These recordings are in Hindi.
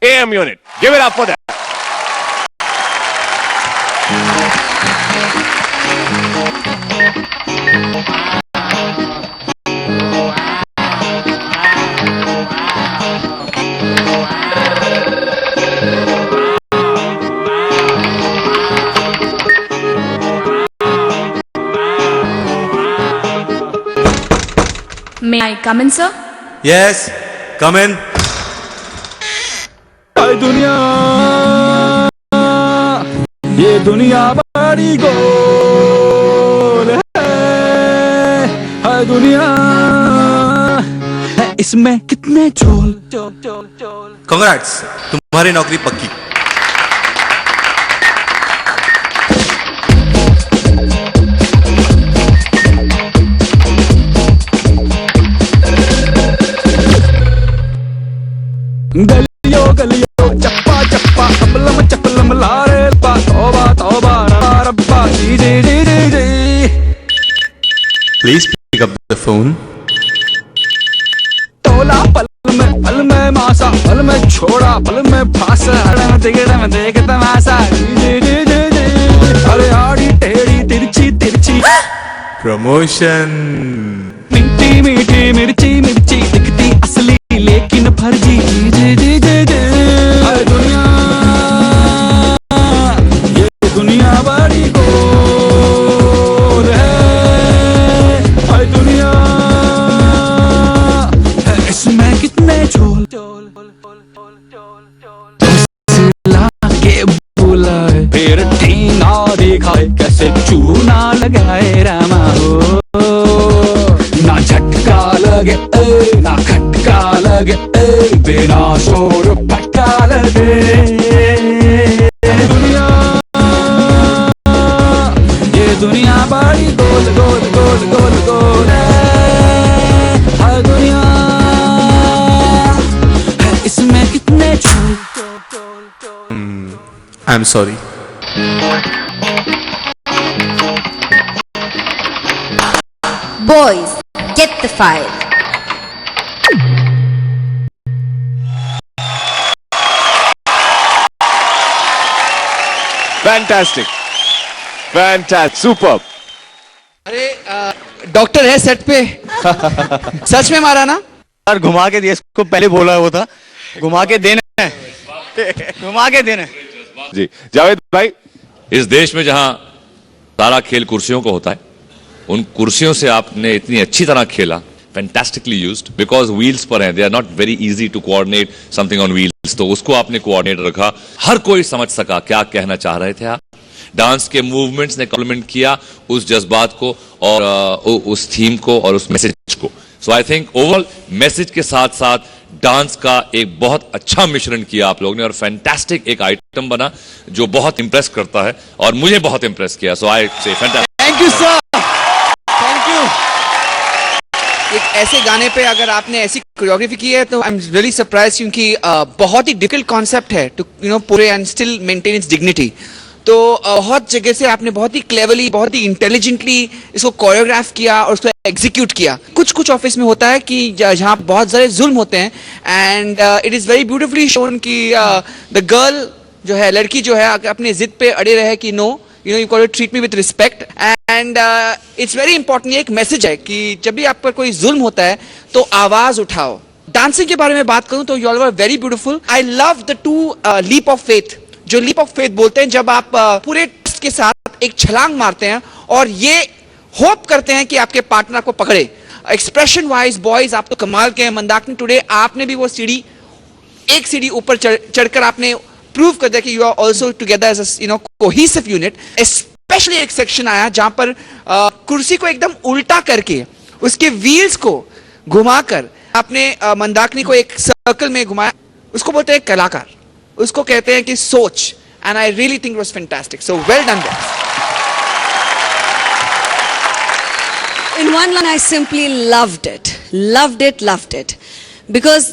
AM unit. Give it up for them. May I come in, sir? Yes, come in. हाय दुनिया, ये दुनिया बड़ी गोल है। हाय दुनिया, है इसमें कितने झोल। Congrats, तुम्हारी नौकरी पक्की। गलियों गलियों चप्पा चप्पा चपलम लारे पा तौबा तौबा रब्बा जी जी जी जी जी। Please pick up the phone. तोला पल में मासा, पल में छोड़ा, पल में फांसा, तिगड़ में देख तमाशा जी जी जी जी जी। अरे आड़ी टेढ़ी तिरछी तिरछी Promotion. मीठी मीठी मिर्ची मिर्ची दिखती असली लेकिन फर्जी जी जी जी जी जी। हाय दुनिया, ये दुनिया बड़ी गोल है। हाय दुनिया, है इसमें कितने झोल। सिला के बुलाए फिर ठीना दिखाए, कैसे चूना लगाए रामा हो। ना झटका लगे ना खटका लगे, बिना शोर फटका लगे। दुनिया, ये दुनिया बड़ी गोल गोल गोल गोल गोल है। हर दुनिया, है इसमें कितने झोल। I'm sorry. Boys, get the file. Fantastic. Fantastic. Superb. अरे डॉक्टर है सेट पे। सच में मारा ना? यार घुमा के दिया, इसको पहले बोला हुआ था, घुमा के देना है, घुमा के देना है। जी जावेद भाई, इस देश में जहां सारा खेल कुर्सियों को होता है, उन कुर्सियों से आपने इतनी अच्छी तरह खेला, फैंटास्टिकली यूज्ड, बिकॉज व्हील्स पर हैं, they are not very easy to coordinate something on wheels, तो उसको आपने कोऑर्डिनेट रखा। हर कोई समझ सका क्या कहना चाह रहे थे आप। डांस के मूवमेंट्स ने कॉम्प्लीमेंट किया उस जज्बात को और उस थीम को और उस मैसेज को। सो आई थिंक ओवरऑल मैसेज के साथ साथ डांस का एक बहुत अच्छा मिश्रण किया आप लोगों ने, और फैंटास्टिक एक आइटम बना जो बहुत इंप्रेस करता है और मुझे बहुत इंप्रेस किया। सो आई से fantastic. Thank you sir, thank you. एक ऐसे गाने पे अगर आपने ऐसी कोरियोग्राफी की है तो आई एम रियली सरप्राइज, क्योंकि बहुत ही डिफिकल्ट कॉन्सेप्ट है टू पूरे and still maintain its dignity. तो बहुत जगह से आपने बहुत ही क्लेवरली, बहुत ही इंटेलिजेंटली इसको कोरियोग्राफ किया और उसको एग्जीक्यूट किया। कुछ कुछ ऑफिस में होता है कि जहाँ बहुत सारे जुल्म होते हैं, and it is very beautifully shown कि द गर्ल जो है, लड़की जो है, अपने जिद पे अड़े रहे कि no, you got to treat me with respect. And it's very important, ये एक मैसेज है कि जब भी आप पर कोई जुल्म होता है तो आवाज उठाओ। डांसिंग के बारे में बात करूं तो you all were very beautiful. I love the two leap of faith, जो लीप ऑफ फेथ बोलते हैं, जब आप पूरे ट्रस्ट के साथ एक छलांग मारते हैं और ये होप करते हैं कि आपके पार्टनर आपको पकड़े। एक्सप्रेशन वाइज बॉयज आप तो कमाल के हैं। मंदाकिनी टुडे आपने भी वो सीढ़ी, एक सीढ़ी ऊपर चढ़कर आपने प्रूव कर दिया कि you are also together as cohesive unit. Specially एक सेक्शन आया जहां पर कुर्सी को एकदम उल्टा करके उसके व्हील्स को घुमाकर आपने मंदाकिनी को एक सर्कल में घुमाया। उसको बोलते हैं कलाकार, उसको कहते हैं कि सोच। And I really think it was fantastic, so well done guys. In one line, I simply loved it, loved it, loved it. Because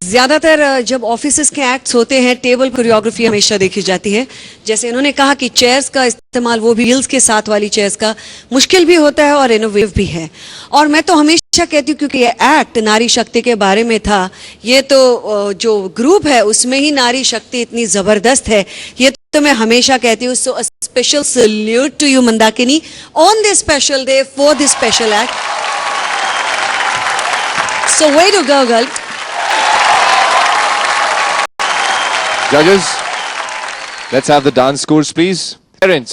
ज्यादातर जब ऑफिसेस के एक्ट्स होते हैं टेबल कोरियोग्राफी हमेशा देखी जाती है। जैसे इन्होंने कहा कि चेयर्स का इस्तेमाल, वो भी हील्स के साथ वाली चेयर्स का, मुश्किल भी होता है और इनोवेटिव भी है। और मैं तो हमेशा कहती हूँ क्योंकि ये एक्ट नारी शक्ति के बारे में था, ये तो जो ग्रुप है उसमें ही नारी शक्ति इतनी जबरदस्त है, ये तो मैं हमेशा कहती हूँ। So special salute to you Mandakini on this special day for this special act. So way to go girl. Judges, let's have the dance scores, please. Parents.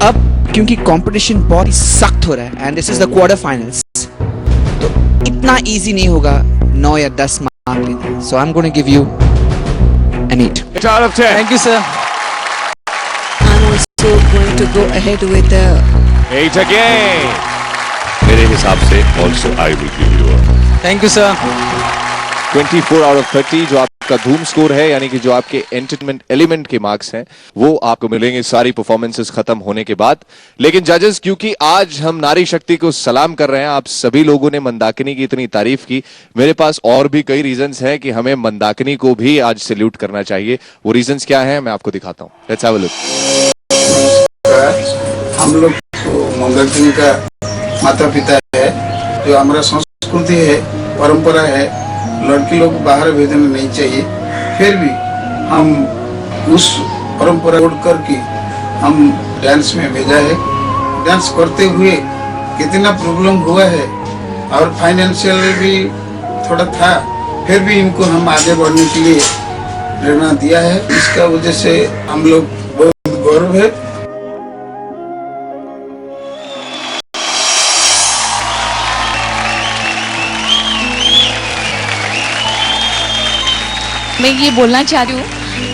अब क्योंकि कंपटीशन बहुत ही सख्त हो रहा है and this is the quarter finals, तो इतना इजी नहीं होगा 9 या 10 मार्क लेना। So I am going to give you an 8. 8 out of 10. Thank you sir. I'm also going to go ahead with 8 again. मेरे हिसाब से also I will give you a thank you sir. 24 out of 30 जो आपका धूम स्कोर है, यानी कि जो आपके एंटरटेनमेंट एलिमेंट के मार्क्स हैं, वो आपको मिलेंगे सारी परफॉर्मेंसेस खत्म होने के बाद। लेकिन जजेस, क्योंकि आज हम नारी शक्ति को सलाम कर रहे हैं, आप सभी लोगों ने मंदाकिनी की इतनी तारीफ की, मेरे पास और भी कई रीजंस हैं कि हमें मंदाकिनी को भी आज सैल्यूट करना चाहिए। वो रीजंस क्या हैं, मैं आपको दिखाता हूं। Let's have a look. हम लोग तो मंदाकिनी का माता पिता है, जो हमारा संस्कृति है, परंपरा है, लड़की लोग बाहर भेजना नहीं चाहिए। फिर भी हम उस परंपरा छोड़ करके हम डांस में भेजा है। डांस करते हुए कितना प्रॉब्लम हुआ है और फाइनेंशियल भी थोड़ा था, फिर भी इनको हम आगे बढ़ने के लिए प्रेरणा दिया है। इसका वजह से हम लोग बहुत गौरव है। मैं ये बोलना चाह रही हूँ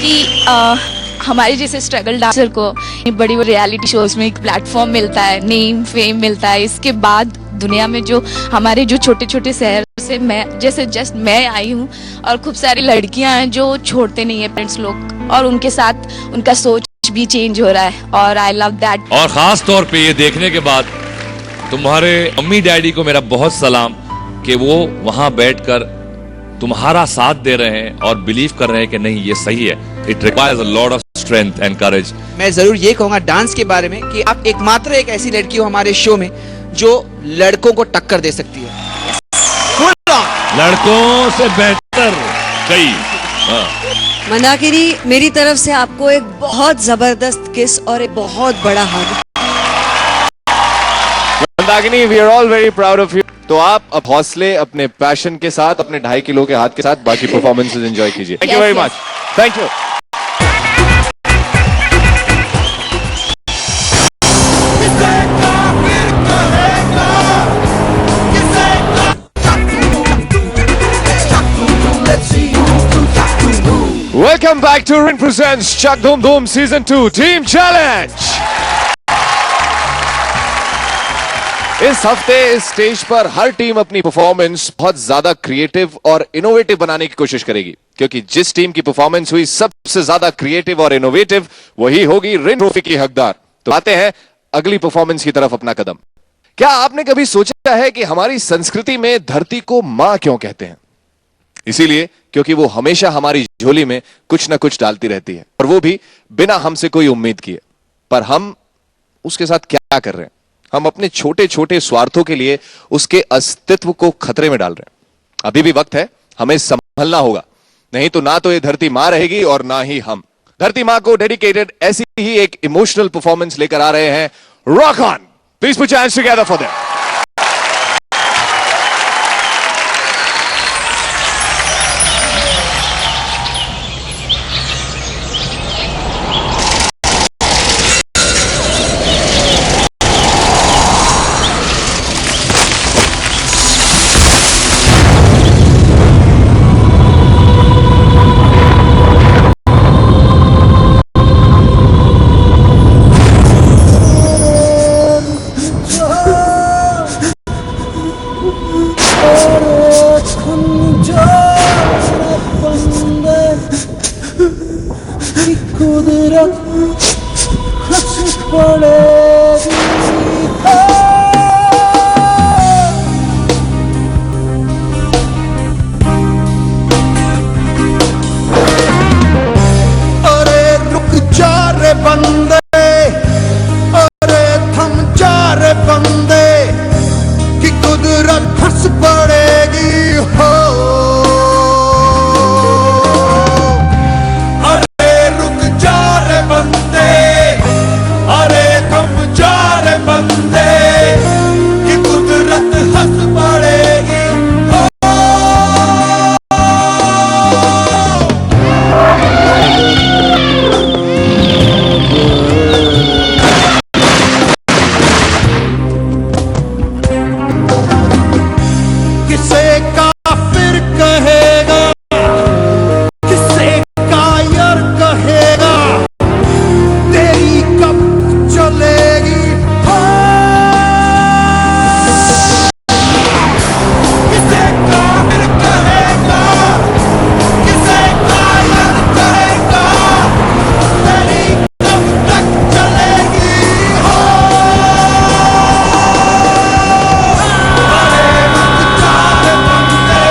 कि हमारे जैसे स्ट्रगल डांसर को बड़ी बड़ी रियलिटी शोज में एक प्लेटफॉर्म मिलता है, नेम फेम मिलता है। इसके बाद दुनिया में जो हमारे जो छोटे छोटे शहर से मैं जैसे जस्ट मैं आई हूँ, और खूब सारी लड़कियां हैं जो छोड़ते नहीं है पेरेंट्स लोग, और उनके साथ उनका सोच भी चेंज हो रहा है, और आई लव दैट। और खास तौर पे ये देखने के बाद तुम्हारे मम्मी डैडी को मेरा बहुत सलाम कि वो वहां बैठकर तुम्हारा साथ दे रहे हैं और बिलीव कर रहे हैं कि नहीं ये सही है। It requires a lot of strength and courage. मैं जरूर ये कहूंगा डांस के बारे में कि आप एकमात्र एक ऐसी लड़की हो हमारे शो में जो लड़कों को टक्कर दे सकती है। लड़कों से बेहतर कई। मंदाकिनी, मेरी तरफ से आपको एक बहुत जबरदस्त किस और एक बहुत बड़ा hug. Mandakini, we are all very proud of you. तो आप अब हौसले, अपने पैशन के साथ, अपने 2.5 किलो के हाथ के साथ बाकी परफॉर्मेंसेस एंजॉय कीजिए। Thank you very much. Thank you. Welcome back to Ring Presents Chak Dhum Dhum Season 2 Team Challenge. इस हफ्ते इस स्टेज पर हर टीम अपनी परफॉर्मेंस बहुत ज्यादा क्रिएटिव और इनोवेटिव बनाने की कोशिश करेगी, क्योंकि जिस टीम की परफॉर्मेंस हुई सबसे ज्यादा क्रिएटिव और इनोवेटिव, वही होगी रिंग ट्रॉफी की हकदार। तो आते हैं अगली परफॉर्मेंस की तरफ अपना कदम। क्या आपने कभी सोचा है कि हमारी संस्कृति में धरती को मां क्यों कहते हैं? इसीलिए क्योंकि वो हमेशा हमारी झोली में कुछ ना कुछ डालती रहती है, और वो भी बिना हमसे कोई उम्मीद किए। पर हम उसके साथ क्या कर रहे हैं? हम अपने छोटे छोटे स्वार्थों के लिए उसके अस्तित्व को खतरे में डाल रहे हैं। अभी भी वक्त है, हमें संभलना होगा, नहीं तो ना तो ये धरती मां रहेगी और ना ही हम। धरती मां को डेडिकेटेड ऐसी ही एक इमोशनल परफॉर्मेंस लेकर आ रहे हैं rock on. Please put your hands together for them. बंद